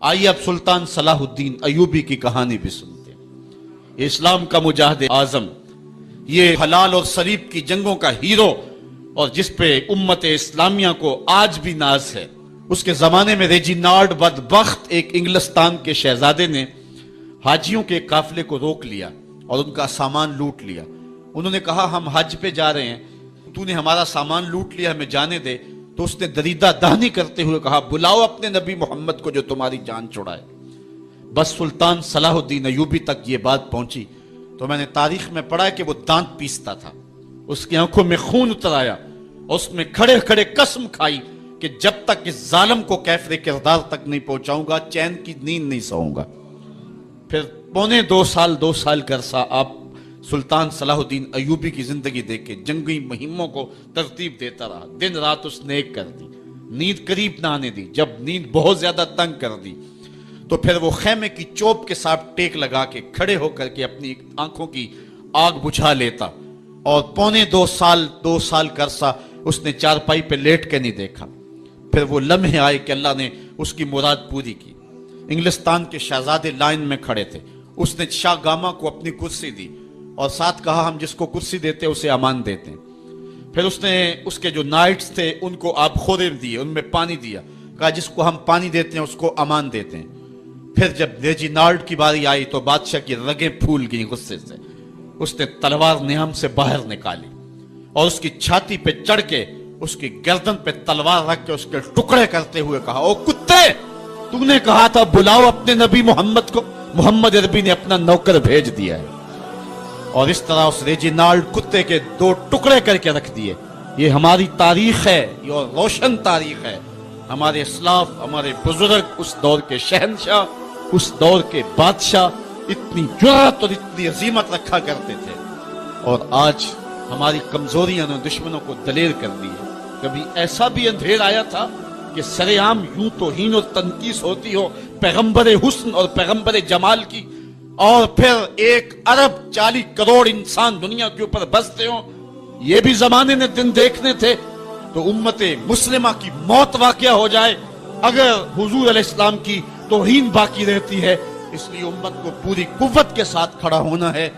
آئیے اب سلطان صلاح الدین ایوبی کی کہانی بھی سنتے ہیں۔ یہ اسلام کا مجاہد اعظم، یہ حلال اور صلیب کی جنگوں کا ہیرو، اور جس پہ امت اسلامیہ کو آج بھی ناز ہے۔ اس کے زمانے میں ریجینالڈ بدبخت ایک انگلستان کے شہزادے نے حاجیوں کے قافلے کو روک لیا اور ان کا سامان لوٹ لیا۔ انہوں نے کہا ہم حج پہ جا رہے ہیں، تو نے ہمارا سامان لوٹ لیا، ہمیں جانے دے۔ تو اس نے دریدہ دہنی کرتے ہوئے کہا بلاؤ اپنے نبی محمد کو جو تمہاری جان چھڑائے۔ بس سلطان صلاح الدین ایوبی تک یہ بات پہنچی تو میں نے تاریخ میں پڑھا کہ وہ دانت پیستا تھا، اس کی آنکھوں میں خون اتر آیا، اور اس میں کھڑے کھڑے قسم کھائی کہ جب تک اس ظالم کو کیفر کردار تک نہیں پہنچاؤں گا چین کی نیند نہیں سوؤں گا۔ پھر پونے 2 سال کا عرصہ آپ سلطان صلاح الدین ایوبی کی زندگی دیکھے، جنگی مہموں کو ترتیب دیتا رہا، دن رات اس نے ایک کر دی، نیند قریب نہ آنے دی۔ جب نیند بہت زیادہ تنگ کر دی تو پھر وہ خیمے کی چوب کے ساتھ ٹیک لگا کے کھڑے ہو کر کے اپنی آنکھوں کی آگ بجھا لیتا، اور پونے 2 سال کا عرصہ اس نے چارپائی پہ لیٹ کے نہیں دیکھا۔ پھر وہ لمحے آئے کہ اللہ نے اس کی مراد پوری کی۔ انگلستان کے شہزادے لائن میں کھڑے تھے، اس نے شاہ گاما کو اپنی کرسی دی اور ساتھ کہا ہم جس کو کرسی دیتے اسے امان دیتے ہیں۔ پھر اس نے اس کے جو نائٹس تھے ان کو آب خورے دیے، ان میں پانی دیا، کہا جس کو ہم پانی دیتے ہیں اس کو امان دیتے ہیں۔ پھر جب ریجینالڈ کی باری آئی تو بادشاہ کی رگیں پھول گئیں غصے سے، اس نے تلوار نیام سے باہر نکالی اور اس کی چھاتی پہ چڑھ کے اس کی گردن پہ تلوار رکھ کے اس کے ٹکڑے کرتے ہوئے کہا او کتے، تو نے کہا تھا بلاؤ اپنے نبی محمد کو، محمد عربی نے اپنا نوکر بھیج دیا ہے۔ اور اس طرح اس ریجینالڈ کتے کے 2 ٹکڑے کر کے رکھ دیے۔ یہ ہماری تاریخ ہے، یہ روشن تاریخ ہے۔ ہمارے اسلاف، ہمارے بزرگ اس دور کے شہنشاہ، اس دور کے بادشاہ اتنی جرأت اور اتنی عظیمت رکھا کرتے تھے، اور آج ہماری کمزوریاں نے دشمنوں کو دلیر کر دی ہے۔ کبھی ایسا بھی اندھیر آیا تھا کہ سرے عام یوں توہین اور تنقیص ہوتی ہو پیغمبر حسن اور پیغمبر جمال کی، اور پھر 1 ارب 40 کروڑ انسان دنیا کے اوپر بستے ہوں۔ یہ بھی زمانے نے دن دیکھنے تھے تو امت مسلمہ کی موت واقع ہو جائے اگر حضور علیہ السلام کی توہین باقی رہتی ہے۔ اس لیے امت کو پوری قوت کے ساتھ کھڑا ہونا ہے۔